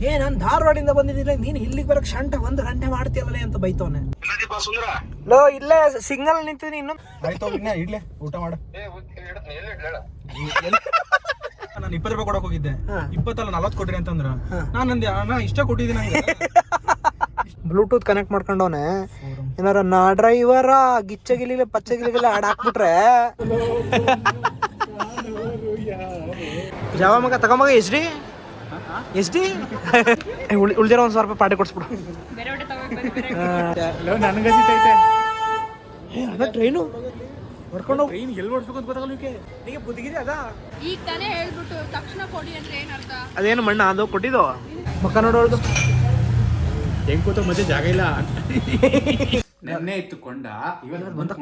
ನಾನು ಧಾರವಾಡಿಂದ ಬಂದಿದ್ದೀನಿ, ನೀನು ಇಲ್ಲಿಗೆ ಬರಕ್ ಶಂಟ 1 ಗಂಟೆ ಮಾಡ್ತೀಯಲ್ಲ ಅಂತ ಬೈತವನೆ. ಲೋ ಇಲ್ಲೇ ಸಿಗ್ನಲ್ ನಿಂತಿದ್ದೀನಿ ಇನ್ನು. ಆಯ್ತು ಇಡ್ಲೆ ಊಟ ಮಾಡ. ನಾನು 20 ರೂಪಾಯಿ ಕೊಡಕ್ ಹೋಗಿದ್ದೆ, 20 ಅಲ್ಲ 40 ಕೊಟ್ರಿ ಅಂತಂದ್ರ ನಾನು ಅಂದೆ ಅಣ್ಣ ಇಷ್ಟ ಕೊಟ್ಟಿದ್ದೀನಿ ನಂಗೆ. ಬ್ಲೂಟೂತ್ ಕನೆಕ್ಟ್ ಮಾಡ್ಕೊಂಡವನೆ ಏನಾರ ನಾ ಡ್ರೈವರ ಗಿಚ್ಚಗಿಲಿ ಪಚ್ಚಗಿಲಿಗೆಲ್ಲ ಹಾಡ್ ಹಾಕ್ಬಿಟ್ರೆ ಯಾವ ಮಗ ತಗೊಂಬಗ ಎಸ್ ಡಿ ಉಳ್ದಿರೋ 1,000 ರೂಪಾಯಿ ಪಾರ್ಟಿ ಕೊಡ್ಸ್ಬಿಡು. ನನಗೆ ಅದ ಟ್ರೈನು ಹೊಡ್ಕೊಂಡು ಟ್ರೈನ್ ಎಲ್ಲಿ ಓಡಿಸ್ಬೇಕು ಅಂತ ಗೊತ್ತಾಗಲ್ಲ ನಿಮಗೆ ಬುದ್ಧಿಗಿದೆ ಅದ. ಈಗ ತಾನೇ ಹೇಳ್ಬಿಟ್ಟು ತಕ್ಷಣ ಕೊಡಿ ಅಂದ್ರೆ ಏನರ್ಥ? ಅದೇನು ಮಣ್ಣ ಅದು ಕೊಟ್ಟಿದ್ದು ಮಕ್ಕ ನೋಡೋದು ಹೆಂಗ್ ಕೂತ ಮತ್ತೆ ಜಾಗ ಇಲ್ಲ. ನೆನ್ನೆ ಇತ್ತು ಕೊಂಡ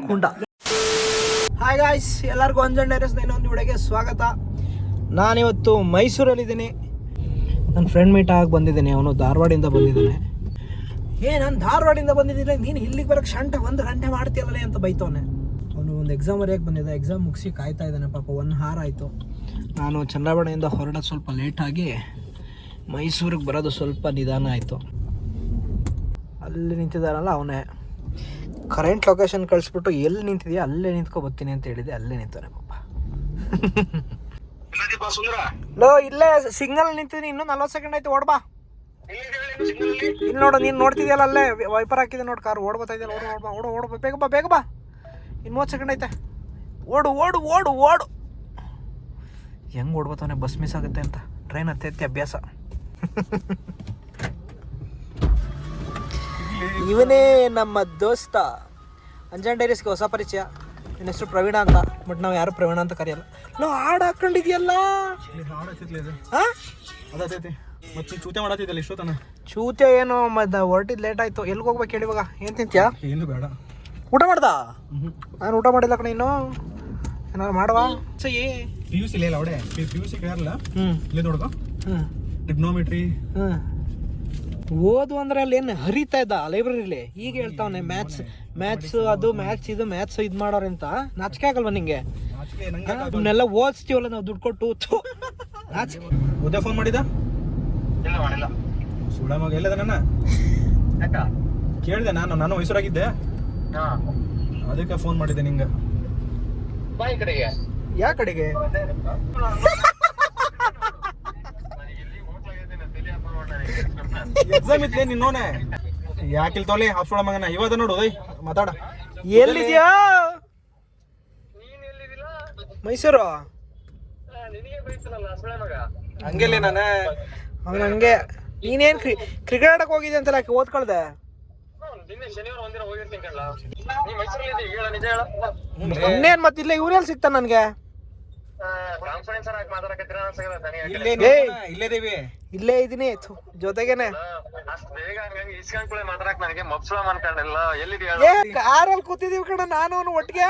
ಕುಂಡ. ಹಾಯ್ ಗಾಯ್ಸ್, ಎಲ್ಲರಿಗೂ ಅಂಜನ್ ಡೈರೀಸ್ ಇನ್ನೊಂದು ವಿಡಿಯೋಗೆ ಸ್ವಾಗತ. ನಾನಿವತ್ತು ಮೈಸೂರಲ್ಲಿದ್ದೀನಿ, ನನ್ನ ಫ್ರೆಂಡ್ ಮೀಟ್ ಆಗಿ ಬಂದಿದ್ದೀನಿ. ಅವನು ಧಾರವಾಡಿಂದ ಬಂದಿದ್ದಾನೆ. ನಾನು ಧಾರವಾಡಿಂದ ಬಂದಿದ್ದೀನಿ, ನೀನು ಇಲ್ಲಿಗೆ ಬರೋಕ್ಕೆ ಶಂಟ 1 ಗಂಟೆ ಮಾಡ್ತೀಯಲ್ಲ ಅಂತ ಬೈತವನೆ. ಅವನು ಒಂದು ಎಕ್ಸಾಮ್ ಬರೆಯೋಕ್ಕೆ ಬಂದಿದ್ದ, ಎಕ್ಸಾಮ್ ಮುಗಿಸಿ ಕಾಯ್ತಾ ಇದ್ದಾನೆ ಪಾಪ. 1 hour ಆಯಿತು. ನಾನು ಚಂದ್ರಬಾಡಿಯಿಂದ ಹೊರಡೋದು ಸ್ವಲ್ಪ ಲೇಟಾಗಿ ಮೈಸೂರಿಗೆ ಬರೋದು ಸ್ವಲ್ಪ ನಿಧಾನ ಆಯಿತು. ಅಲ್ಲಿ ನಿಂತಿದ್ದಾರಲ್ಲ ಅವನೇ ಕರೆಂಟ್ ಲೊಕೇಶನ್ ಕಳಿಸ್ಬಿಟ್ಟು ಎಲ್ಲಿ ನಿಂತಿದೆಯಾ ಅಲ್ಲೇ ನಿಂತ್ಕೊ ಬರ್ತೀನಿ ಅಂತ ಹೇಳಿದೆ. ಅಲ್ಲೇ ನಿಂತಾನೆ ಪಾಪ. ಲೋ ಇಲ್ಲೇ ಸಿಗ್ನಲ್ ನಿಂತಿದ್ದೀನಿ, ಇನ್ನೂ 40 ಸೆಕೆಂಡ್ ಆಯ್ತು, ಓಡ್ಬಾ. ಇಲ್ಲಿ ನೋಡು, ನೀನು ನೋಡ್ತಿದ್ಯಲ್ಲ ಅಲ್ಲೇ ವೈಪರ್ ಹಾಕಿದೆ ನೋಡಿ, ಕಾರ್ ಓಡ್ಬೋತಾ ಇದೆಯಲ್ಲ, ಓಡು ಬೇಗ ಬಾ. ಇನ್ನು 30 ಸೆಕೆಂಡ್ ಐತೆ, ಓಡು. ಹೆಂಗೆ ಓಡ್ಬೋತಾನೆ, ಬಸ್ ಮಿಸ್ ಆಗುತ್ತೆ ಅಂತ. ಟ್ರೈನ್ ಹತ್ತಿ ಅಭ್ಯಾಸ. ಇವನೇ ನಮ್ಮ ದೋಸ್ತ, ಅಂಜನ್ ಡೈರೀಸ್ಗೆ ಹೊಸ ಪರಿಚಯ. ನನ್ನ ಹೆಸರು ಪ್ರವೀಣ ಅಂತ, ಬಟ್ ನಾವು ಯಾರು ಪ್ರವೀಣ ಅಂತ ಕರೆಯಲ್ಲ. ನಾವು ಹಾಡು ಹಾಕೊಂಡಿದ್ಯಲ್ಲ, ಮತ್ತೆ ಚೂತೆ ಮಾಡತ್ತಿದ್ದಲ್ಲ ಇಷ್ಟೊತ್ತನ. ಚೂತೆ ಏನು ಮತ್ತೆ ಹೊರಟಿದ್ ಲೇಟ್ ಆಯ್ತು. ಎಲ್ಲಿಗೆ ಹೋಗ್ಬೇಕು ಹೇಳಿ ಇವಾಗ? ಏನು ತಿಂತ್ಯಾ? ಏನು ಬೇಡ. ಊಟ ಮಾಡ್ದ? ನಾನು ಊಟ ಮಾಡಿಲ್ಲ ಕಣ. ಇನ್ನು ಏನಾರು ಮಾಡುವ ಸಹಿ. PUC ಇಲ್ಲ ಅವಡೆ, PUC ಕೇಳಲ್ಲ. ಇಲ್ಲೇ ನೋಡ್ಕೊ, ಟ್ರಿಗ್ನೋಮೆಟ್ರಿ ಓದು ಅಂದ್ರೆ ಅಲ್ಲಿ ಏನು ಹರಿತಾ ಇದ್ದ ಲೈಬ್ರರಿಲಿ. ಈಗ ಹೇಳ್ತಾವನೆ ಮ್ಯಾಥ್ಸ್ ಅದು ಮ್ಯಾಥ್ಸ್ ಇದು ಮಾಡೋರು ಅಂತ. ನಾಚಿಕೆ ಆಗಲ್ವಾ ನಿಂಗೆ? ಅವನ್ನೆಲ್ಲ ಓದಿಸ್ತೀವಲ್ಲ ನಾವು ದುಡ್ಡು ಕೊಟ್ಟು. ಉದಯ ಫೋನ್ ಮಾಡಿದ? ಸುಳ ಮಗ ಎಲ್ಲದ ನನ್ನ ಕೇಳಿದೆ. ನಾನು ಮೈಸೂರಾಗಿದ್ದೆ, ಅದಕ್ಕೆ ಫೋನ್ ಮಾಡಿದ್ದೆ ನಿಂಗೆ. ಯಾ ಕಡೆಗೆ? ಎಕ್ಸಾಮ್ ಇತ್ಲೇ ನಿನ್ನೋನೆ. ಯಾಕಿಲ್ ತೋಲಿ ಹಾಫ್ ಮಗನ ಇವಾಗ ನೋಡು ಮಾತಾಡ. ಎಲ್ಲಿದ್ಯಾ? ಮೈಸೂರು. ಹಂಗೆಲ್ಲ ನಾನು ಅವನು ಹಂಗೆ. ನೀನೇನ್ ಕ್ರಿಕೆಟ್ ಆಡಕ್ ಹೋಗಿದ್ದೆ ಅಂತಲ್ಲ, ಓದ್ಕೊಳ್ದೆ? ಇನ್ನೇನ್ ಮತ್ತಿಲ್ಲ, ಇವ್ರೆಲ್ಲಿ ಸಿಗ್ತಾನ ನನ್ಗೆ? ಇಲ್ಲೇ ಇದೀನಿ ಜೊತೆಗೇನೆ. ಕಾರಲ್ಲಿ ಕೂತಿದೀವಿ ಕಣ ನಾನು ಅವನು ಒಟ್ಟಿಗೆ.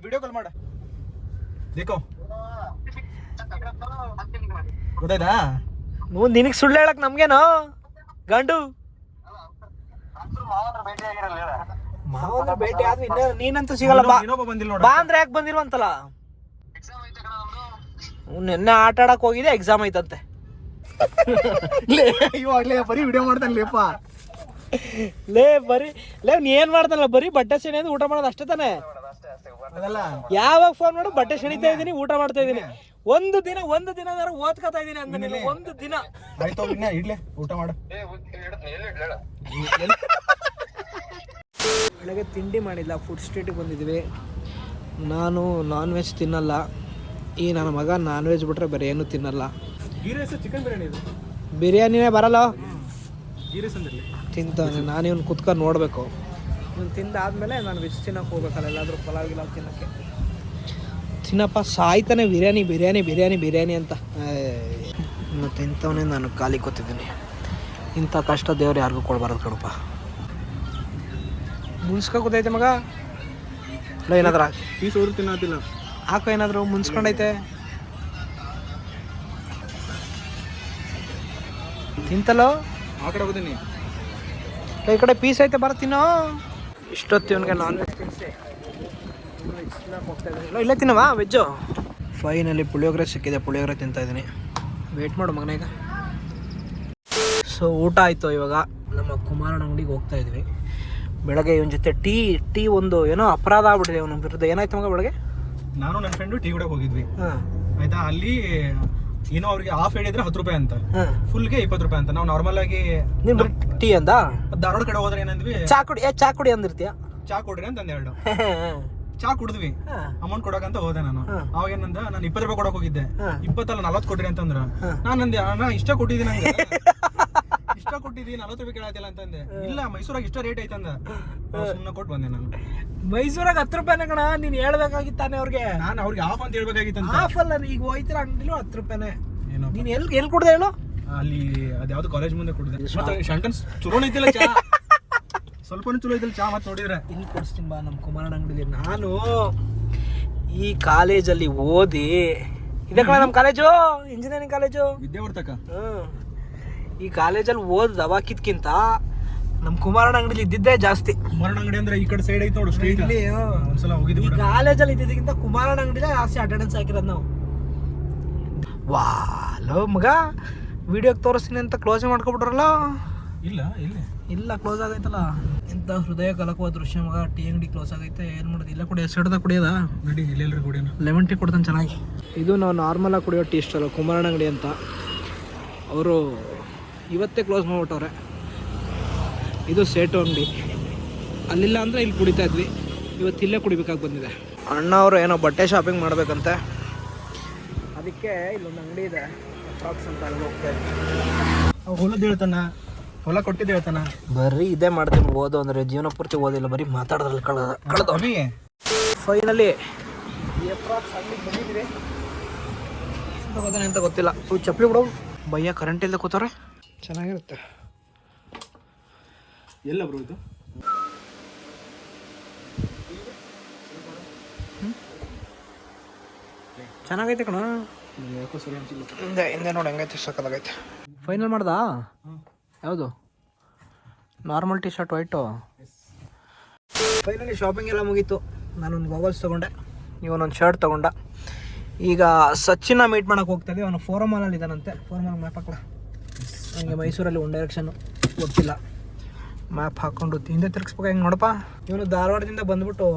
ವಿಡಿಯೋ ಕಾಲ್ ಮಾಡ ದೇಕೋ, ಗೊತ್ತಾಯ್ತಾ? ನಿನಗ್ ಸುಳ್ಳು ಹೇಳಕ್ ನಮ್ಗೇನು ಗಂಡು? ಮಾವಂದ್ರ ಭೇಟಿ ಆದ್ವಿ, ನೀನಂತೂ ಸಿಗಲ್ಲ. ಬಾ ಅಂದ್ರೆ ಯಾಕೆ ಬಂದಿಲ್ವಂತಲ್ಲ? ನಿನ್ನೆ ಆಟ ಆಡಕ್ ಹೋಗಿದೆ, ಎಕ್ಸಾಮ್ ಐತಂತೆ. ಇವಾಗ್ಲೇ ಬರೀ ವಿಡಿಯೋ ಮಾಡ್ತಾನಲ್ಲಪ್ಪ. ನೀ ಏನ್ ಮಾಡ್ತಾನಲ್ಲ, ಬರೀ ಬಟ್ಟೆ ಸೆಣೆದು ಊಟ ಮಾಡೋದು ಅಷ್ಟೇ ತಾನೆ. ಯಾವಾಗ ಫೋನ್ ಮಾಡು, ಬಟ್ಟೆ ಸೆಣಿತಾ ಇದೀನಿ, ಊಟ ಮಾಡ್ತಾ ಇದೀನಿ. ಒಂದು ದಿನ ಓದ್ಕೊತಾ ಇದೀನಿ ಅಂದ್ರೆ ಒಂದು ದಿನ ಇಡ್ಲೆ ಊಟ ಮಾಡ. ಬೆಳಗ್ಗೆ ತಿಂಡಿ ಮಾಡಿಲ್ಲ, ಫುಡ್ ಸ್ಟ್ರೀಟಿಗೆ ಬಂದಿದ್ವಿ. ನಾನು ನಾನ್ ವೆಜ್ ತಿನ್ನಲ್ಲ. ಈ ನನ್ನ ಮಗ ನಾನ್ ವೆಜ್ ಬಿಟ್ರೆ ಬೇರೆ ಏನು ತಿನ್ನಲ್ಲ. ಚಿಕನ್ ಬಿರಿಯಾನಿ ಇದು, ಬಿರಿಯಾನಿನೇ ಬರಲ್ಲ. ಗೀ ತಿಂತಾನೆ. ನಾನು ಇವ್ನು ಕುತ್ಕೊಂಡು ನೋಡಬೇಕು. ಇವ್ನು ತಿಂದಾದ್ಮೇಲೆ ನಾನು ವೆಜ್ ತಿನ್ನಕ್ಕೆ ಹೋಗ್ಬೇಕಲ್ಲ, ಎಲ್ಲಾದರೂ ಪಲಾವ್ ಗಿಲಾವ್ ತಿನ್ನೋಕ್ಕೆ. ತಿನ್ನಪ್ಪ ಸಾಯ್ತಾನೆ ಬಿರಿಯಾನಿ ಅಂತ. ಇನ್ನು ತಿಂತವನೇ, ನಾನು ಖಾಲಿ ಕೂತಿದ್ದೀನಿ. ಇಂಥ ಕಷ್ಟ ದೇವ್ರು ಯಾರಿಗೂ ಕೊಡ್ಬಾರ್ದು ಕಣಪ್ಪ. ಮುನ್ಸ್ಕೊ ಕೂತೈತೆ ಮಗ. ಇಲ್ಲ ಏನಾದ್ರ ಪೀಸ್ ಅವ್ರು ತಿನ್ನತ್ತಿಲ್ಲ, ಹಾಕೋ ಏನಾದ್ರು ಮುನ್ಸ್ಕೊಂಡೈತೆ. ತಿಂತಲೋ ಆ ಕಡೆ ಹೋಗ್ತೀನಿ. ಈ ಕಡೆ ಪೀಸ್ ಐತೆ, ಬರ ತಿನ್ನೋ. ಇಷ್ಟೊತ್ತು ಇವನಿಗೆ ನಾನ್ ವೆಜ್ ತಿನ್ಸಿ ಇಲ್ಲೇ ತಿನ್ನವಾ ವೆಜ್ಜು. ಫೈನಲ್ಲಿ ಪುಳಿಯೋಗರೆ ಸಿಕ್ಕಿದೆ, ಪುಳಿಯೋಗರೆ ತಿಂತಾಯಿದ್ದೀನಿ. ವೇಟ್ ಮಾಡು ಮಗನ ಈಗ. ಸೊ ಊಟ ಆಯಿತು. ಇವಾಗ ನಮ್ಮ ಕುಮಾರನ ಅಂಗಡಿಗೆ ಹೋಗ್ತಾ ಇದ್ವಿ. ಬೆಳಗ್ಗೆ ಇವನ ಜೊತೆ ಟೀ ಒಂದು ಏನೋ ಅಪರಾಧ ಆಗ್ಬಿಟ್ಟಿದೆ ಅವನ ವಿರುದ್ಧ. ಏನಾಯ್ತು ಮಗ ಬೆಳಗ್ಗೆ? ನಾನು ನನ್ನ ಫ್ರೆಂಡು ಟೀ ಕೂಡ ಹೋಗಿದ್ವಿ. ಹಾಂ ಆಯ್ತಾ, ಅಲ್ಲಿ ಏನೋ ಅವ್ರಿಗೆ ಹಾಫ್ ಹೇಳಿದ್ರೆ 10 ರೂಪಾಯಿ ಅಂತ, ಫುಲ್ಗೆ 20 ರೂಪಾಯಿ ಅಂತ. ನಾವು ನಾರ್ಮಲ್ ಆಗಿ ನೀವು ಟೀ ಅಂದ ಧಾರವಾಡ ಕಡೆ ಹೋದ್ರೆ ಏನಂದ್ವಿ, ಚಾ ಕುಡಿ ಅಂದಿರ್ತೀಯ. ಚಾ ಕೊಡ್ರಿ ಅಂತ ಅಂದೆರಡು. ಚಾ ಕುಡಿದ್ವಿ, ಅಮೌಂಟ್ ಕೊಡಕಂತ ಹೋದೆ ನಾನು. ಅವಾಗ ಏನಂದ, ನಾನು 20 ರೂಪಾಯಿ ಕೊಡಕ್ ಹೋಗಿದ್ದೆ. 20 ಅಲ್ಲ 40 ಕೊಡ್ರಿ ಅಂತಂದ್ರ. ನಾನು ಅಂದೆ, ಅಣ್ಣ ಇಷ್ಟ ಕೊಟ್ಟಿದ್ದೀನಿ, ನಂಗೆ ಇಷ್ಟ ಕೊಟ್ಟಿದ್ದೀನಿ, 40 ರೂಪಾಯಿ ಕೇಳತ್ತಿಲ್ಲ ಅಂತಂದೆ. ಇಲ್ಲ ಮೈಸೂರಾಗ ಇಷ್ಟ ರೇಟ್ ಐತಂದ. ಸುಮ್ಮನೆ ಕೊಟ್ಟು ಬಂದೆ ನಾನು. ಮೈಸೂರಾಗ 10 ರೂಪಾಯಿನ ಕಣ, ನೀನ್ ಹೇಳ್ಬೇಕಾಗಿತ್ತಾನೆ ಅವ್ರಿಗೆ. ನಾನು ಅವ್ರಿಗೆ ಆಫ್ ಅಂತ ಹೇಳ್ಬೇಕಾಗಿತ್ತಂತ. ಹಾಫ್ ಅಲ್ಲ, ಈಗ ಹೋಯ್ತಿರ ಅಂಗಡಿಲೂ 10 ರೂಪಾಯಿನೇ. ಏನೋ ನೀನ್ ಎಲ್ಲಿ ಕುಡ್ದೆ ಹೇಳು? ಅಲ್ಲಿ ಅದ್ಯಾವ್ದು ಕಾಲೇಜ್ ಮುಂದೆ ಕುಡಿದೆ. ಶಂಕನ್ ಚಲೋ ಐತಿಲ್ಲ ಚಾ, ಸ್ವಲ್ಪನೂ ಚಲೋ ಐತಿಲ್ಲ ಚಾ. ಮತ್ತೆ ನೋಡಿದ್ರೆ ಇಲ್ಲಿ ಕೊಡಿಸ್ತೀನಿ ಬಾ ನಮ್ಮ ಕುಮಾರನ ಅಂಗಡಿಲಿ. ನಾನು ಈ ಕಾಲೇಜಲ್ಲಿ ಓದಿ, ಇದೆ ಕಣ ನಮ್ಮ ಕಾಲೇಜು, ಇಂಜಿನಿಯರಿಂಗ್ ಕಾಲೇಜು ವಿದ್ಯಾವರ್ತಕ. ಈ ಕಾಲೇಜಲ್ಲಿ ಓದವಾಕಿದ್ಕಿಂತ ನಮ್ಮ ಕುಮಾರನ ಅಂಗಡಿಲಿ ಇದ್ದಿದ್ದೇ ಜಾಸ್ತಿ. ಕುಮಾರನ ಅಂಗಡಿ ಅಂದ್ರೆ ಈ ಕಡೆ ಸೈಡ್ ಐತೆ ನೋಡು, ಸ್ಟ್ರೀಟ್. ಇಲ್ಲಿ ಒಂದ್ಸಲ ಹೋಗಿದ್ವಿ. ಈ ಕಾಲೇಜಲ್ಲಿ ಇದ್ದಿದ್ದಕ್ಕಿಂತ ಕುಮಾರನ ಅಂಗಡಿಲೇ ಜಾಸ್ತಿ ಅಟೆಂಡೆನ್ಸ್ ಹಾಕಿರೋದು ನಾವು. ಲೋ ಮಗ, ವಿಡಿಯೋಗೆ ತೋರಿಸ್ತೀನಿ ಅಂತ ಕ್ಲೋಸ್ ಮಾಡ್ಕೊಬಿಟ್ರಲ್ಲ. ಇಲ್ಲ ಇಲ್ಲ ಕ್ಲೋಸ್ ಆಗೈತಲ್ಲ. ಇಂಥ ಹೃದಯ ಕಲಕುವ ದೃಶ್ಯ ಮಗ. ಟೀ ಅಂಗಡಿ ಕ್ಲೋಸ್ ಆಗೈತೆ, ಏನು ಮಾಡೋದು? ಇಲ್ಲ ಕುಡಿಯೋ ಸೆಡ್ದಾಗ ಕುಡಿಯೋದಾ? ನಡಿ ಇಲ್ಲೆಲ್ರಿ ಕುಡಿಯೋಣ. ಲೆಮನ್ ಟೀ ಕೊಡ್ತಾನೆ ಚೆನ್ನಾಗಿ. ಇದು ನಾವು ನಾರ್ಮಲಾಗಿ ಕುಡಿಯೋ ಟೀ ಸ್ಟಾಲ್ ಕುಮಾರನ ಅಂಗಡಿ ಅಂತ. ಅವರು ಇವತ್ತೇ ಕ್ಲೋಸ್ ಮಾಡಿಬಿಟ್ಟವ್ರೆ. ಇದು ಸೇಟು ಅಂಗಡಿ. ಅಲ್ಲಿಲ್ಲ ಅಂದರೆ ಇಲ್ಲಿ ಕುಡಿತಾ ಇದ್ವಿ, ಇವತ್ತು ಇಲ್ಲೇ ಕುಡಿಬೇಕಾಗಿ ಬಂದಿದೆ. ಅಣ್ಣ ಅವರು ಏನೋ ಬಟ್ಟೆ ಶಾಪಿಂಗ್ ಮಾಡಬೇಕಂತೆ, ಅದಕ್ಕೆ ಇಲ್ಲೊಂದು ಅಂಗಡಿ ಇದೆ ಫ್ರಾಕ್ಸ್ ಅಂತ, ಅಲ್ಲಿ ಹೋಗ್ತಾ ಇದ್ವಿ. ಹೊಲದ್ದು ಹೇಳ್ತಾನ, ಹೊಲ ಕೊಟ್ಟಿದ್ದು ಹೇಳ್ತಾನ. ಬರೀ ಇದೇ ಮಾಡ್ತೀನಿ, ಓದು ಅಂದರೆ ಜೀವನ ಪೂರ್ತಿ ಓದಿಲ್ಲ, ಬರೀ ಮಾತಾಡೋದ್ರಲ್ಲಿ ಕಳೆದ. ಫೈನಲಿ ಫ್ರಾಕ್ಸ್ ಅಂಗಡಿಗೆ ಬಂದಿದ್ದೀವಿ. ಹೋಗೋದಾನೆ ಅಂತ ಗೊತ್ತಿಲ್ಲ. ಚಪ್ಪಲಿ ಬಿಡೋ ಭಯ್ಯ, ಕರೆಂಟ್ ಇಲ್ಲದೆ ಕೂತವ್ರೆ. ಚೆನ್ನಾಗಿರುತ್ತೆ. ಎಲ್ಲ ಬ್ರೋ ಇದು? ಚೆನ್ನಾಗೈತೆ ಕಣ. ಯಾಕೋ ಸರಿ ಅನ್ಸಿಲ್ಲ. ಹಿಂದೆ ನೋಡಿ ಹೆಂಗೈತೆ, ಸಕ್ಕದಾಗೈತೆ. ಫೈನಲ್ ಮಾಡ್ದಾ? ಯಾವುದು? Normal T shirt white. Finally shopping ಎಲ್ಲ ಮುಗೀತು. ನಾನೊಂದು ಗಾಗಲ್ಸ್ ತೊಗೊಂಡೆ, ಇವನೊಂದು ಶರ್ಟ್ ತೊಗೊಂಡ. ಈಗ ಸಚಿನ್ನ ಮೀಟ್ ಮಾಡೋಕೆ ಹೋಗ್ತಾಯಿದ್ವಿ. ಅವನು ಫೋರಮ್ ಮಾಲಲ್ಲಿ ಇದ್ದಾನಂತೆ. ಫೋರಮ್ ಮಾಲ್ ಮ್ಯಾಪ್ ಹಾಕಲ್ಲ, ನನಗೆ ಮೈಸೂರಲ್ಲಿ ಒಂದು ಡೈರೆಕ್ಷನ್ನು ಗೊತ್ತಿಲ್ಲ. ಮ್ಯಾಪ್ ಹಾಕ್ಕೊಂಡು ಹಿಂದೆ ತಿರ್ಗಿಸ್ಬೇಕು. ಹೆಂಗೆ ನೋಡಪ್ಪ, ಇವನು ಧಾರವಾಡದಿಂದ ಬಂದ್ಬಿಟ್ಟು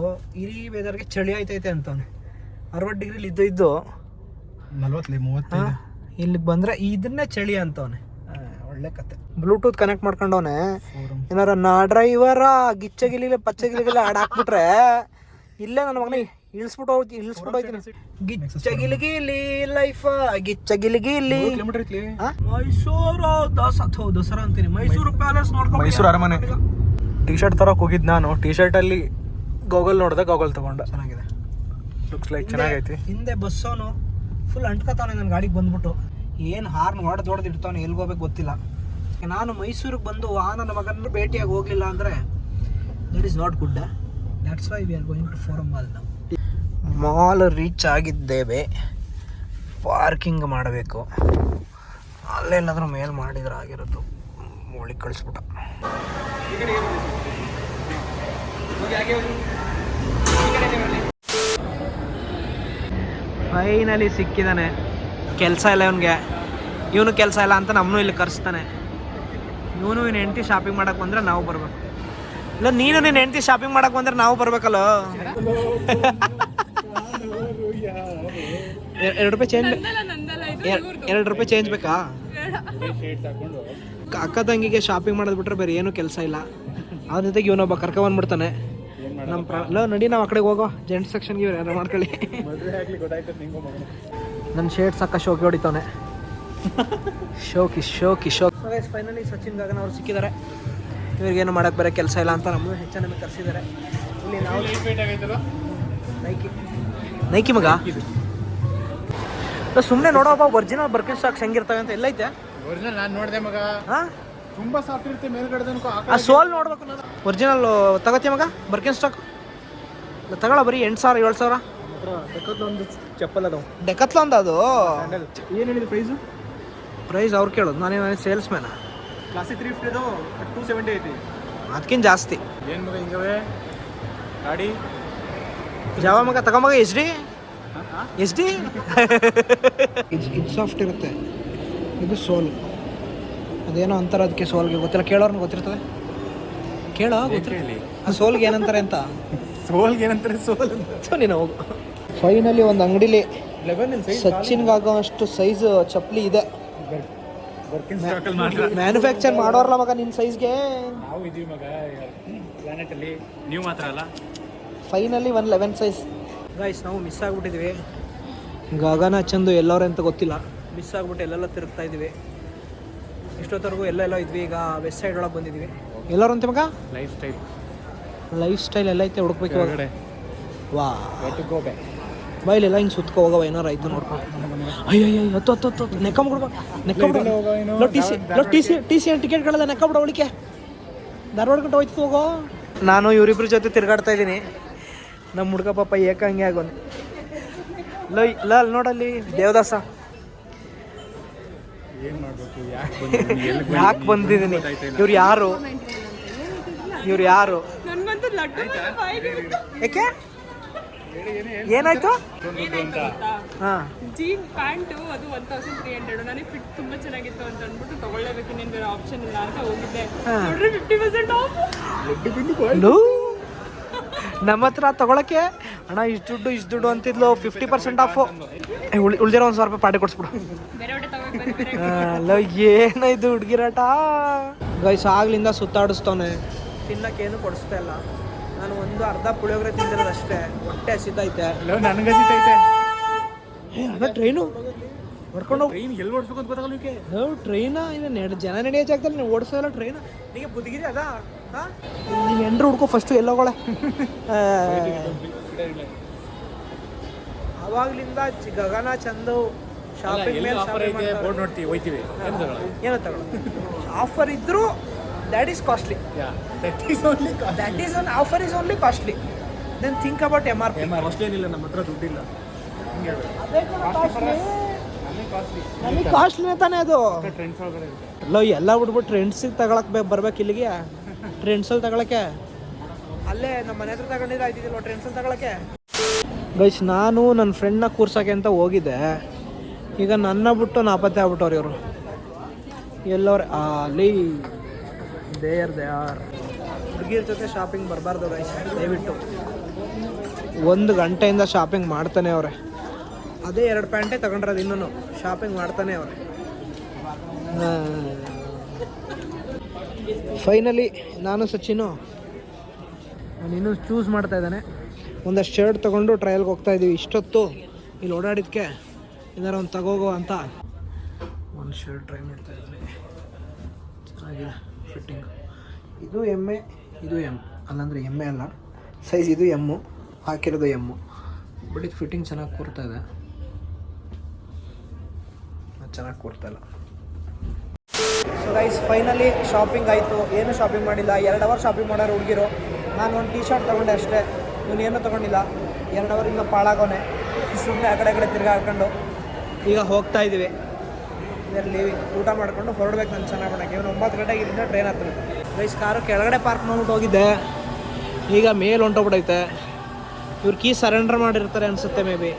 ಇಡೀ ವೆದರ್ಗೆ ಚಳಿ ಆಯ್ತೈತೆ ಅಂತವನೆ. 60 ಡಿಗ್ರಿಲಿ ಇದ್ದು 40-30 ಇಲ್ಲಿಗೆ ಬಂದರೆ ಇದನ್ನೇ ಚಳಿ ಅಂತವನೆ. ಒಳ್ಳೆ ಕತೆ. ಬ್ಲೂಟೂತ್ ಕನೆಕ್ಟ್ ಮಾಡ್ಕೊಂಡವನೆ. ಏನಾರ ನಾ ಡ್ರೈವರ ಗಿಚ್ಚಗಿಲಿ ಪಚ್ಚಗಿಲಿಗೆಲ್ಲ ಹಾಡು ಹಾಕ್ಬಿಟ್ರೆ ಇಲ್ಲೇ ನನ್ನ ಮಗನ ಇಳಿಸ್ಬಿಟ್ಟು ಹೋಗ್ತೀನಿ. ಗಿಚ್ಚಗಿಲಿಗಿಲಿ ಲೈಫ್, ಗಿಚ್ಚಗಿಲಿಗಿಲಿ. ಮೈಸೂರು ದಸರಾ ಅಂತೀನಿ. ಮೈಸೂರು ಪ್ಯಾಲೇಸ್ ನೋಡ್ಕೊಂಡು, ಮೈಸೂರು ಅರಮನೆ. ಟಿ ಶರ್ಟ್ ತರಕ್ಕೆ ಹೋಗಿದ್ದು ನಾನು. ಟಿ ಶರ್ಟಲ್ಲಿ ಗೋಗಲ್ ನೋಡಿದೆ, ಗೋಗಲ್ ತಗೊಂಡೆ. ಚೆನ್ನಾಗಿದೆ, ಲುಕ್ಸ್ ಲೈಕ್ ಚೆನ್ನಾಗೈತಿ. ಹಿಂದೆ ಬಸ್ಸವನು ಫುಲ್ ಅಂಟ್ಕೊತಾವನೆ ನನ್ನ ಗಾಡಿಗೆ ಬಂದ್ಬಿಟ್ಟು. ಏನು ಹಾರ್ನ್ ಹೊಡೆದು ಇಡ್ತಾವನೆ, ಎಲ್ಲಿಗೆ ಹೋಗ್ಬೇಕು ಗೊತ್ತಿಲ್ಲ. ನಾನು ಮೈಸೂರಿಗೆ ಬಂದು ನನ್ನ ಮಗನ ಭೇಟಿಯಾಗಿ ಹೋಗಲಿಲ್ಲ ಅಂದರೆ that is not good. That's why we are going to Forum mall. ನಾವು ಮಾಲ್ ರೀಚ್ ಆಗಿದ್ದೇವೆ. ಪಾರ್ಕಿಂಗ್ ಮಾಡಬೇಕು. ಅಲ್ಲೆಲ್ಲಾದ್ರೂ ಮೇಲ್ ಮಾಡಿದ್ರೆ ಆಗಿರೋದು. ಒಳಗೆ ಕಳಿಸ್ಬಿಟ್ಟ. ಫೈನಲಿ ಸಿಕ್ಕಿದ್ದಾನೆ. ಕೆಲಸ ಇಲ್ಲ ಇವನಿಗೆ, ಇವನು ಕೆಲಸ ಇಲ್ಲ ಅಂತ ನಮ್ಮನ್ನು ಇಲ್ಲಿ ಕರೆಸ್ತಾನೆ. ಇವನು ನಿನ್ನ ಹೆಂಡತಿ ಶಾಪಿಂಗ್ ಮಾಡಕ್ಕೆ ಬಂದರೆ ನಾವು ಬರ್ಬೇಕು. ಇಲ್ಲ ನೀನು ನಿನ್ನ ಹೆಂಡತಿ ಶಾಪಿಂಗ್ ಮಾಡಕ್ಕೆ ಬಂದರೆ ನಾವು ಬರ್ಬೇಕಲ್ಲ. 2 ರೂಪಾಯಿ ಚೇಂಜ್, 2 ರೂಪಾಯಿ ಚೇಂಜ್ ಬೇಕಾ? ಅಕ್ಕ ತಂಗಿಗೆ ಶಾಪಿಂಗ್ ಮಾಡೋದು ಬಿಟ್ರೆ ಬೇರೆ ಏನೂ ಕೆಲಸ ಇಲ್ಲ. ಅವ್ರ ಜೊತೆಗೆ ಇವನೊಬ್ಬ ಕರ್ಕೊಂಡ್ಬಂದ್ಬಿಡ್ತಾನೆ. ನಮ್ಮ ನಡಿ ನಾವು ಆ ಕಡೆಗೆ ಹೋಗೋ ಜೆಂಟ್ಸ್ ಸೆಕ್ಷನ್ಗೆ ಇವ್ರು ಯಾರು ಮಾಡ್ಕೊಳ್ಳಿ. ನನ್ನ ಶೇಡ್ ಸಾಕ ಶೋಕಿ ಹೊಡಿತಾನೆ. ಶೋಕಿ. ಫೈನಲಿ ಸಚಿನ್ ಗಗನ್ ಅವರು ಸಿಕ್ಕಿದ್ದಾರೆ. ಇವ್ರಿಗೇನು ಮಾಡೋಕ್ಕೆ ಬೇರೆ ಕೆಲಸ ಇಲ್ಲ ಅಂತ ನಮ್ಮನ್ನು ಹೆಚ್ಚು ಕರೆಸಿದ್ದಾರೆ. ಇಲ್ಲಿ ನಾವು ನೈಕಿ ಮಗ ಸುಮ್ಮನೆ ನೋಡೋಪ್ಪ, ಒರಿಜಿನಲ್ ಬರ್ಕಿನ್ ಸ್ಟಾಕ್ಸ್ ಹೆಂಗಿರ್ತವೆ ಅಂತ. ಎಲ್ಲೈತೆ ಒರಿಜಿನಲ್? ನಾನು ನೋಡಿದೆ ಮಗ, ತುಂಬಾ ಸಾಫ್ಟ್ ಇರುತ್ತೆ ಮೇಲ್ಗಡೆ. ಆ ಸೋಲ್ ನೋಡ್ಬೇಕು. ಒರಿಜಿನಲ್ ತಗೋತೀಯ ಮಗ ಬರ್ಕಿನ್ ಸ್ಟಾಕ್? ತಗೊಳ, ಬರೀ 8,000-7,000 ಒಂದು ಚಪ್ಪಲ್ ಅದಾವ. ಡೆಕತ್ಲಾನ್ ಅದು. ಏನು ಹೇಳಿದ್ರು ಪ್ರೈಸ್ ಅವ್ರು ಕೇಳೋದು, ನಾನೇ ಸೇಲ್ಸ್ ಮ್ಯಾನ. ಕ್ಲಾಸಿಕ್ 350 ಅದು 270 ಐತಿ. ಅದಕ್ಕಿಂತ ಜಾಸ್ತಿ. ಏನು ಮಗ ಹಿಂಗವೇ ಗಾಡಿ? ಯಾವ ಮಗ ತಗೊಂಬಗ? ಎಚ್ ಡಿ ಇದು ಸಾಫ್ಟ್ ಇರುತ್ತೆ. ಇದು ಸೋಲ್, ಅದೇನೋ ಅಂತಾರೆ ಅದಕ್ಕೆ ಸೋಲ್ಗೆ, ಗೊತ್ತಿಲ್ಲ, ಕೇಳೋರ್ನ ಗೊತ್ತಿರ್ತದೆ, ಕೇಳೋ ಆ ಸೋಲ್ಗೆ ಏನಂತಾರೆ ಅಂತ. ಸೋಲ್ಗೆ ಏನಂತಾರೆ? ಸೋಲ್ ಸೊ ನೀನು ಹೋಗು. ಫೈನಲಿ ಒಂದು ಅಂಗಡಿಲಿ ಸಚಿನ್ಗಾಗೋ ಅಷ್ಟು ಸೈಜ್ ಚಪ್ಪಲಿ ಇದೆ. ಮ್ಯಾನುಫ್ಯಾಕ್ಚರ್ ಮಾಡೋರಲ್ಲ ಮಗ ನಿನ್ನ ಸೈಜ್ಗೆ. ನಾವು ಇದೀವಿ ಮಗ ಪ್ಲಾನೆಟಲ್ಲಿ, ನೀವು ಮಾತ್ರ ಅಲ್ಲ. Finally 11 size guys. ನಾವು ಮಿಸ್ ಆಗಿಬಿಟ್ಟಿದ್ವಿ. ಗಗನ ಚಂದು ಎಲ್ಲವ್ರೆ ಅಂತ ಗೊತ್ತಿಲ್ಲ, ಮಿಸ್ ಆಗಿಬಿಟ್ಟು ಎಲ್ಲೆಲ್ಲ ತಿರುಗ್ತಾ ಇದ್ವಿ. ಇಷ್ಟೊತ್ತವರೆಗೂ ಎಲ್ಲೆಲ್ಲೋ ಇದ್ವಿ. ಈಗ ವೆಸ್ಟ್ ಸೈಡ್ ಒಳಗೆ ಬಂದಿದ್ವಿ. ಎಲ್ಲರೂ ಅಂತ ಮಗ ಲೈಫ್ ಸ್ಟೈಲ್ ಎಲ್ಲ ಐತೆ, ಹುಡುಕ್ಬೇಕು ಇವಾಗ. ವಾ ಬೈಲೆಲ್ಲ ಹಿಂಗೆ ಸುತ್ಕೊ ಹೋಗವ, ಏನಾರು ಆಯ್ತು ನೋಡ್ಕೊಂಡು. ಅಯ್ಯಯ್ಯ ಹತ್ತು ನೆಕ್ಕಂಬಿಡ್ಬ ಟಿ ಸಿ ಟಿಕೆಟ್ಗಳೆಲ್ಲ ನೆಕ್ಕಬಿಡ ಉಳಿಕೆ ಧಾರವಾಡ ಗಂಟೆ ಹೋಯ್ತು ಹೋಗೋ. ನಾನು ಇವರಿಬ್ರ ಜೊತೆ ತಿರ್ಗಾಡ್ತಾ ಇದ್ದೀನಿ. ನಮ್ಮ ಹುಡುಗ ಪಾಪ ಏಕಂಗೆ ಆಗೋನು. ಅಲ್ಲಿ ನೋಡಲ್ಲಿ ದೇವದಾಸ. ಯಾಕೆ ಬಂದಿದ್ದೀನಿ? ಇವ್ರು ಯಾರು? ಯಾಕೆ ಏನಾಯ್ತು? ಹಾಂ, ಜೀನ್ ಪ್ಯಾಂಟು ಅದು 1300. ನನಗೆ ಫಿಟ್ ತುಂಬ ಚೆನ್ನಾಗಿತ್ತು ಅಂತ ಅಂದ್ಬಿಟ್ಟು ತಗೊಳ್ಳೇಬೇಕು, ನಿನ್ನ ಆಪ್ಷನ್ ಇಲ್ಲ ಅಂತ ಹೋಗಿದ್ದೆ. ನೋಡ್ರಿ 50% ಆಫ್. ನಮ್ಮ ಹತ್ರ ತಗೊಳಕ್ಕೆ ಅಣ್ಣ ಇಷ್ಟು ದುಡ್ಡು ಅಂತಿದ್ಲು. 50% ಆಫು. ಉಳ್ದಿರೋ 1,000 ರೂಪಾಯಿ ಪಾರ್ಟಿ ಕೊಡಿಸ್ಬಿಡು. ಅಲ್ಲ ಏನಾಯ್ತು ಹುಡುಗಿರಾಟ ಗೈಸ್. ಆಗ್ಲಿಂದ ಸುತ್ತಾಡಿಸ್ತವನೆ, ತಿನ್ನಕ್ಕೇನು ಕೊಡಿಸ್ತಾ ಇಲ್ಲ. ನಾನು ಒಂದು ಅರ್ಧ ಪುಳಿಯೋಗರೆ ತಿಂದಿರೋದು ಅಷ್ಟೇ. ಹೊಟ್ಟೆ ಹಸಿತೈತೆ. ನನಗೆ ಹಸಿತೈತೆ. ಅದ ಟ್ರೈನು ಹೊಡ್ಕೊಂಡು ಟ್ರೈನ್ ಎಲ್ಲಿ ಓಡಿಸ್ಬೇಕು ಅಂತ ಗೊತ್ತಾಗಲ್ಲ. ನಾವು ಟ್ರೈನಾ ಇಲ್ಲ ಜನ ನಡೆಯೋ ಜಾಗದಲ್ಲಿ ನೀವು ಓಡಿಸೋಲ್ಲ ಟ್ರೈನ್. ನಿಮಗೆ ಬುದ್ಧಿಗಿರಿ ಅದ? ನೀನು ಎಂಡ್ರು ಹುಡ್ಕೋ ಫಸ್ಟು ಎಲ್ಲೋಗಳ. ಅವಾಗ್ಲಿಂದ ಗಗನ ಚಂದು ಶಾಪಿಂಗ್ ಮೇಲೆ ಬೋರ್ಡ್ ನೋಡ್ತೀವಿ, ಹೋಯ್ತೀವಿ. ಏನೋ ತಗೊಳ್ಳೋ ಆಫರ್ ಇದ್ದರೂ that is costly. That is offer is only costly. Then think about MRP. Costly ಏನಿಲ್ಲ, ನಮ್ಮ ಹತ್ರ ದುಡ್ಡಿಲ್ಲ. ನಮಗೆ ಕಾಸ್ಟ್ಲಿನೇ ತಾನೇ ಅದು. ಟ್ರೆಂಡ್ಸ್ ಒಳಗಡೆ ಅಲ್ಲ ಎಲ್ಲ ಬಿಟ್ಬಿಟ್ಟು ಟ್ರೆಂಡ್ಸಿಗೆ ತಗೊಳಕ್ಕೆ ಬರ್ಬೇಕು ಇಲ್ಲಿಗೆ. ಟ್ರೆಂಡ್ಸಲ್ಲಿ ತಗೊಳಕ್ಕೆ ಅಲ್ಲೇ ನಮ್ಮ ಮನೆ ಹತ್ರ ತಗೊಂಡಿದ್ರೆ ಆಯ್ತಿದ್ದಿಲ್ಲ ಟ್ರೆಂಡ್ಸಲ್ಲಿ ತಗೊಳಕ್ಕೆ. ಗೈಸ್, ನಾನು ನನ್ನ ಫ್ರೆಂಡ್ನ ಕೂರ್ಸೋಕೆ ಅಂತ ಹೋಗಿದ್ದೆ. ಈಗ ನನ್ನ ಬಿಟ್ಟು ನಾಪತ್ತೆ ಆಗ್ಬಿಟ್ಟವ್ರು ಇವರು. ಎಲ್ಲವ್ರೆ ಅಲ್ಲಿ ದೇ ಆರ್. ಹುಡುಗಿರ ಜೊತೆ ಶಾಪಿಂಗ್ ಬರಬಾರ್ದು ಗೈಸ್, ದಯವಿಟ್ಟು. 1 ಗಂಟೆಯಿಂದ ಶಾಪಿಂಗ್ ಮಾಡ್ತಾನೆ ಅವ್ರೆ. ಅದೇ 2 ಪ್ಯಾಂಟೇ ತಗೊಂಡ್ರದು, ಇನ್ನೂ ಶಾಪಿಂಗ್ ಮಾಡ್ತಾನೆ ಅವ್ರೆ. ಫೈನಲಿ ನಾನು ಸಚಿನು ಇನ್ನೂ ಚೂಸ್ ಮಾಡ್ತಾ ಇದ್ದಾನೆ. ಒಂದಷ್ಟು ಶರ್ಟ್ ತೊಗೊಂಡು ಟ್ರಯಲ್ಗೆ ಹೋಗ್ತಾ ಇದ್ದೀವಿ. ಇಷ್ಟೊತ್ತು ಇಲ್ಲಿ ಓಡಾಡಿದ್ಕೆ ಏನಾರು ಒಂದು ತಗೋಗೋ ಅಂತ ಒಂದು ಶರ್ಟ್ ಟ್ರೈ ಮಾಡ್ತಾ ಇದ್ದೀನಿ. ಚೆನ್ನಾಗಿದೆ ಫಿಟ್ಟಿಂಗ್. ಇದು ಎಮ್ಮೆ, ಇದು ಎಮ್ ಅಲ್ಲಾಂದರೆ ಎಮ್ಮೆ ಅಲ್ಲ, ಸೈಜ್ ಇದು ಎಮ್ಮು, ಹಾಕಿರೋದು ಎಮ್ಮು. ಬಟ್ ಇದು ಫಿಟ್ಟಿಂಗ್ ಚೆನ್ನಾಗಿ ಕೂರ್ತಾ ಇದೆ. ಅದು ಚೆನ್ನಾಗಿ ಕೂರ್ತಾಯಿಲ್ಲ. ಸೊ ಗೈಸ್, ಫೈನಲಿ ಶಾಪಿಂಗ್ ಆಯಿತು. ಏನು ಶಾಪಿಂಗ್ ಮಾಡಿಲ್ಲ. 2 ಅವರ್ ಶಾಪಿಂಗ್ ಮಾಡೋರು ಹುಡುಗಿರು. ನಾನು ಒಂದು ಟೀ ಶರ್ಟ್ ತೊಗೊಂಡೆ ಅಷ್ಟೇ. ಇವನೇನೂ ತೊಗೊಂಡಿಲ್ಲ. 2 ಅವರಿಂದ ಪಾಳಾಗೋನೆ. ಸುಮ್ಮನೆ ಆ ಕಡೆ ತಿರ್ಗಾಡ್ಕೊಂಡು ಈಗ ಹೋಗ್ತಾ ಇದ್ದೀವಿ. ಲೀವಿ ಊಟ ಮಾಡ್ಕೊಂಡು ಹೊರಡ್ಬೇಕು. ನಾನು ಚೆನ್ನಾಗಿ ಮಾಡೋಕ್ಕೆ ಇವನು 9 ಗಂಟೆಗೆ ಇಲ್ಲಿಂದ ಟ್ರೈನ್ ಹತ್ತಿರ. ಗೈಸ್, ಕಾರು ಕೆಳಗಡೆ ಪಾರ್ಕ್ ಮಾಡ್ಬಿಟ್ಟು ಹೋಗಿದ್ದೆ. ಈಗ ಮೇಲೆ ಹೊಂಟೋಗ್ಬಿಟ್ಟೈತೆ. ಇವ್ರು ಕೀ ಸರೆಂಡರ್ ಮಾಡಿರ್ತಾರೆ ಅನಿಸುತ್ತೆ, ಮೇ ಬಿ.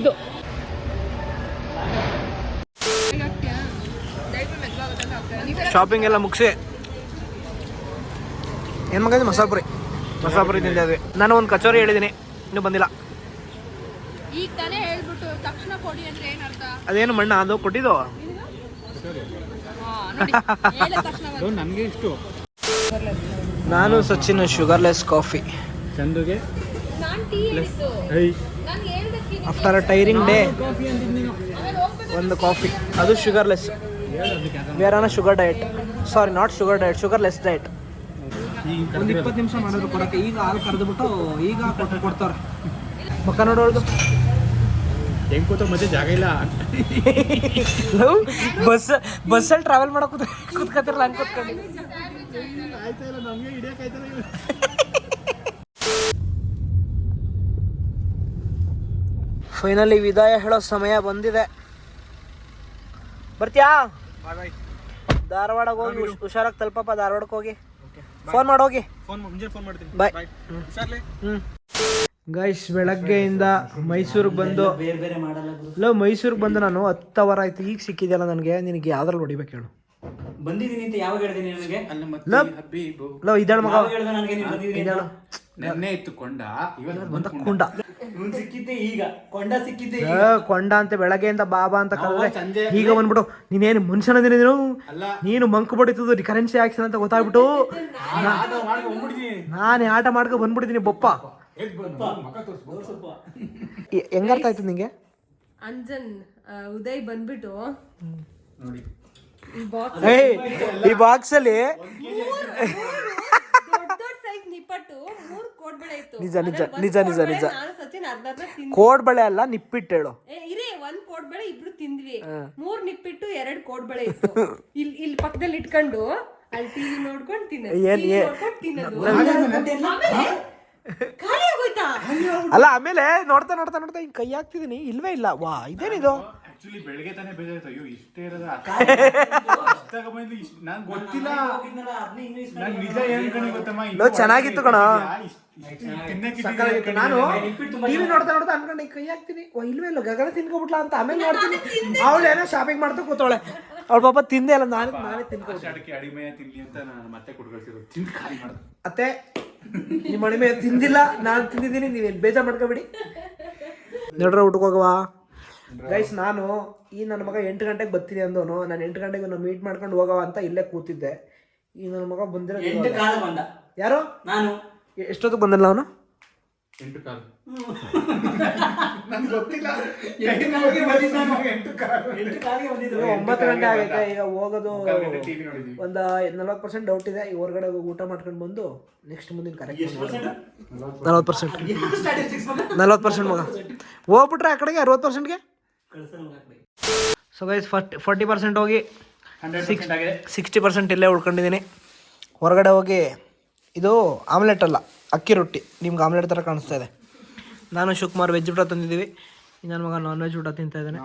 ಇದು ಶಾಪಿಂಗ್ ಎಲ್ಲ ಮುಗಿಸಿ ಏನು ಮಗ, ಮಸಾಲೆ ಪುರಿ ತಿಂದಿದ್ವಿ. ನಾನು ಒಂದು ಕಚೋರಿ ಹೇಳಿದ್ದೀನಿ, ಇನ್ನೂ ಬಂದಿಲ್ಲ. ಈಗ ತಾನೇ ಹೇಳ್ಬಿಟ್ಟು ತಕ್ಷಣ ಕೊಡಿ ಅಂದ್ರೆ ಏನರ್ಥ? ಅದೇನು ಮಣ್ಣ ಅದು ಕೊಟ್ಟಿದ್ದು? ನನಗೆ ಇಷ್ಟು. ನಾನು ಸಚಿನ್ ಶುಗರ್ಲೆಸ್ ಕಾಫಿ. ಚಂದುಗೆ ಆಫ್ಟರ್ ಅ ಟೈರಿಂಗ್ ಡೇ ಒಂದು ಕಾಫಿ, ಅದು sugarless. We are on a sugar diet. Sorry, not sugar diet, sugarless diet. ಒಂದು 20 ನಿಮಿಷ ಮಾಡೋದು ಕೊಡೋಕ್ಕೆ. ಈಗ ಹಾಲು ಕರೆದುಬಿಟ್ಟು ಈಗ ಕೊಡ್ತಾರೆ. ಮಕ್ಕ ನೋಡೋದು ಹೆಂಗೆ ಕೂತ ಮತ್ತೆ ಜಾಗ ಇಲ್ಲ. ಬಸ್ಸಲ್ಲಿ ಟ್ರಾವೆಲ್ ಮಾಡೋಕೆ ಕೂತ್ಕೊತಿರಲ್ಲ, ಹಂಗೆ ಕೂತ್ಕೊಂಡು. ಆಯ್ತಾಯಿಲ್ಲ, ನಮಗೆ ಹಿಡಿಯೋಕ್ಕಾಯ್ತಲ್ಲ. ಫೈನಲಿ ವಿದಾಯ ಹೇಳೋ ಸಮಯ ಬಂದಿದೆ. ಬರ್ತೀಯಾ? ಧಾರವಾಡಕ್ಕೆ ಹೋಗಿ ಹುಷಾರಾಗಿ ತಲುಪಪ್ಪ. ಧಾರವಾಡಕ್ಕೆ ಹೋಗಿ ಫೋನ್ ಮಾಡೋಗಿ. ಮುಂಜಾನೆ ಫೋನ್ ಮಾಡ್ತೀನಿ. ಬಾಯ್. ಗೈಸ್ ಬೆಳಗ್ಗೆಯಿಂದ ಮೈಸೂರಿಗೆ ಬಂದು ಮೈಸೂರಿಗೆ ಬಂದು ನಾನು 10 ಅವರ್ ಆಯ್ತು. ಈಗ ಸಿಕ್ಕಿದೆಯಲ್ಲ ನನಗೆ. ನಿನಗೆ ಯಾವ್ದ್ರಲ್ಲಿ ಹೊಡಿಬೇಕು ಹೇಳು? ಬಂದಿದ್ದೀನಿ ಅಂತ ಯಾವಾಗ ಹೇಳಿದೆ ನನಗೆ? ಇದ್ದಾಳ ಮಗ ನೆನ್ನೆ ಇತ್ತು ಕೊಂಡ, ಕೊಂಡ ಸಿಕ್ಕಿದ್ದೆ ಈಗ. ಕೊಂಡ ಸಿಕ್ಕಿದ್ದೆ ಕೊಂಡ ಅಂತ ಬೆಳಗ್ಗೆಯಿಂದ ಬಾಬಾ ಅಂತ ಕರೆದ್ರೆ ಈಗ ಬಂದ್ಬಿಟ್ಟು ನೀನೇನು ಮನುಷ್ಯನ ನೀನು ನೀನು ಮಂಕು ಬಡಿತದ ಕರೆನ್ಸಿ ಆಕ್ಷನ್ ಅಂತ ಗೊತ್ತಾಗ್ಬಿಟ್ಟು ನಾನು ಆಟ ಮಾಡ್ಕೊ ಬಂದ್ಬಿಟ್ಟಿದ್ದೀನಿ ಬೊಪ್ಪ. ಹೆಂಗರ್ಥ ಆಯ್ತು ನಿಂಗೆ? ಅಂಜನ್ ಉದಯ್ ಬಂದ್ಬಿಟ್ಟು ಈ ಬಾಕ್ಸ್ ಅಲ್ಲಿ ದೊಡ್ಡ ಸೈಜ್ ನಿಪ್ಪಟ್ಟು 3 ಕೋಡ್ಬಳೆ ಇತ್ತು. ನಿಜ ಕೋಡ್ಬಳೆ ಅಲ್ಲ ನಿಪ್ಪಿಟ್ಟು ಹೇಳು. ಇರೇ 1 ಕೋಡ್ಬಳೆ ಇಬ್ರು ತಿಂದ್ವಿ. 3 ನಿಪ್ಪಿಟ್ಟು 2 ಕೋಡ್ಬಳೆ ಇತ್ತು. ಇಲ್ಲಿ ಪಕ್ಕದಲ್ಲಿ ಇಟ್ಕೊಂಡು ಅಲ್ಲಿ ಟಿವಿ ನೋಡ್ಕೊಂಡು ತಿನ್ನೋದು. ಖಾಲಿ ಆಗೋಯ್ತಾ? ಅಲ್ಲ ಆಮೇಲೆ ನೋಡ್ತಾ ನೋಡ್ತಾ ನೋಡ್ತಾ ಹಿಂಗ್ ಕೈ ಹಾಕ್ತಿದೀನಿ, ಇಲ್ವೇ ಇಲ್ಲ. ವಾ ಇದೇನಿದು? ಆಕ್ಚುಲಿ ಬೆಳಗ್ಗೆ ತಾನೇ ಬೇಜಾಯ್ತು. ಅಯ್ಯೋ ಇಷ್ಟೇ ಇರೋದ ನಂಗೆ ಗೊತ್ತಿಲ್ಲ. ನಂಗೆ ನಿಜ ಹೇಳ್ಕೊಂಡು ಗೊತ್ತಮ್ಮ, ಚೆನ್ನಾಗಿತ್ತು ಕಣ. ತಿನ್ನಕ್ಕೆ ನಾನು ಟಿವಿ ನೋಡ್ತಾ ನೋಡ್ತಾ ಅನ್ಕೊಂಡು ಕೈ ಹಾಕ್ತೀನಿ, ಇಲ್ವೇ ಇಲ್ಲ ಗಗನ ತಿನ್ಕೊಬಿಟ್ಲಾ ಅಂತ. ಆಮೇಲೆ ನೋಡ್ತೀನಿ ಅವಳು ಏನೋ ಶಾಪಿಂಗ್ ಮಾಡ್ತಾ ಕೂತವಳೆ. ಅವಳ ಪಾಪ ತಿಂದೆ ಅಲ್ಲ, ನಾನೇ ತಿನ್ಕೊಂಡು ಅಡಿಕೆ ಅಡಿಮೆಯ ತಿನ್ಲಿ ಅಂತ ನಾನು ಮತ್ತೆ ಕೊಟ್ಕೊಳ್ತಿರೋದು. ತಿಂದು ಖಾಲಿ ಮಾಡೋದು. ಅತ್ತೆ ನಿಮ್ಮ ಅಡಿಮೆ ತಿಂದಿಲ್ಲ, ನಾನು ತಿಂದಿದ್ದೀನಿ, ನೀವೇನು ಬೇಜಾರು ಮಾಡ್ಕೊಬೇಡಿ. ನೋಡ್ರ ಊಟಕ್ಕೆ ಹೋಗವಾ ಗೈಸ್. ನಾನು ಈ ನನ್ನ ಮಗ 8 ಗಂಟೆಗೆ ಬರ್ತೀನಿ ಅಂದವನು. ನಾನು 8 ಗಂಟೆಗೆ ನಾವು ಮೀಟ್ ಮಾಡ್ಕೊಂಡು ಹೋಗವ ಅಂತ ಇಲ್ಲೇ ಕೂತಿದ್ದೆ. ಈ ನನ್ನ ಮಗ ಬಂದಿರೋ ಯಾರು? ನಾನು. ಎಷ್ಟೊತ್ತಿಗೆ ಬಂದಲ್ಲ ಅವನು? 8 ಕಾಲು. ಗೊತ್ತಿಲ್ಲ. 9 ಗಂಟೆ ಆಗೈತೆ ಈಗ. ಹೋಗೋದು ಟಿವಿ ನೋಡಿದ್ವಿ. ಒಂದು 40% ಡೌಟ್ ಇದೆ. ಈ ಹೊರಗಡೆ ಹೋಗಿ ಊಟ ಮಾಡ್ಕೊಂಡು ಬಂದು ನೆಕ್ಸ್ಟ್ ಮುಂದಿನ ಕರೆಕ್ಟ್ 40% ಮಗ ಹೋಗ್ಬಿಟ್ರೆ ಆ ಕಡೆಗೆ 60%ಗೆ. ಸೊ ಗೈಸ್ 40% ಹೋಗಿ 60% ಇಲ್ಲೇ ಉಳ್ಕೊಂಡಿದ್ದೀನಿ. ಹೊರಗಡೆ ಹೋಗಿ ಇದು ಆಮ್ಲೆಟ್ ಅಲ್ಲ, ಅಕ್ಕಿ ರೊಟ್ಟಿ. ನಿಮ್ಗೆ ಆಮ್ಲೆಟ್ ಥರ ಕಾಣಿಸ್ತಾ ಇದೆ. ನಾನು ಶಿವಕುಮಾರ್ ವೆಜ್ ಊಟ ತಂದಿದ್ದೀವಿ. ನನ್ನ ಮಗ ನಾನ್ ವೆಜ್ ಊಟ ತಿಂತಾ ಇದ್ದಾನೆ.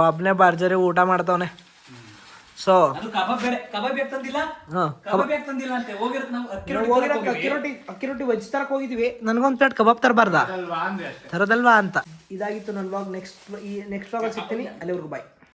ಒಬ್ಬನೇ ಬಾರ್ಜರಿ ಊಟ ಮಾಡ್ತಾವನೆ. ಸೊ ಅಕ್ಕಿ ರೊಟ್ಟಿ ವೆಜ್ ತರಕ್ ಹೋಗಿದ್ವಿ. ನನಗೊಂದು ಪ್ಲೇಟ್ ಕಬಾಬ್ ತರಬಾರ್ದ? ತರದಲ್ವಾ ಅಂತ. ಇದಾಗಿತ್ತು ನನ್ನ ವ್ಲಾಗ್. ನೆಕ್ಸ್ಟ್ ವ್ಲಾಗಲ್ಲಿ ಸಿಗ್ತೀನಿ. ಅಲ್ಲಿವರೆಗೂ ಬಾಯ್.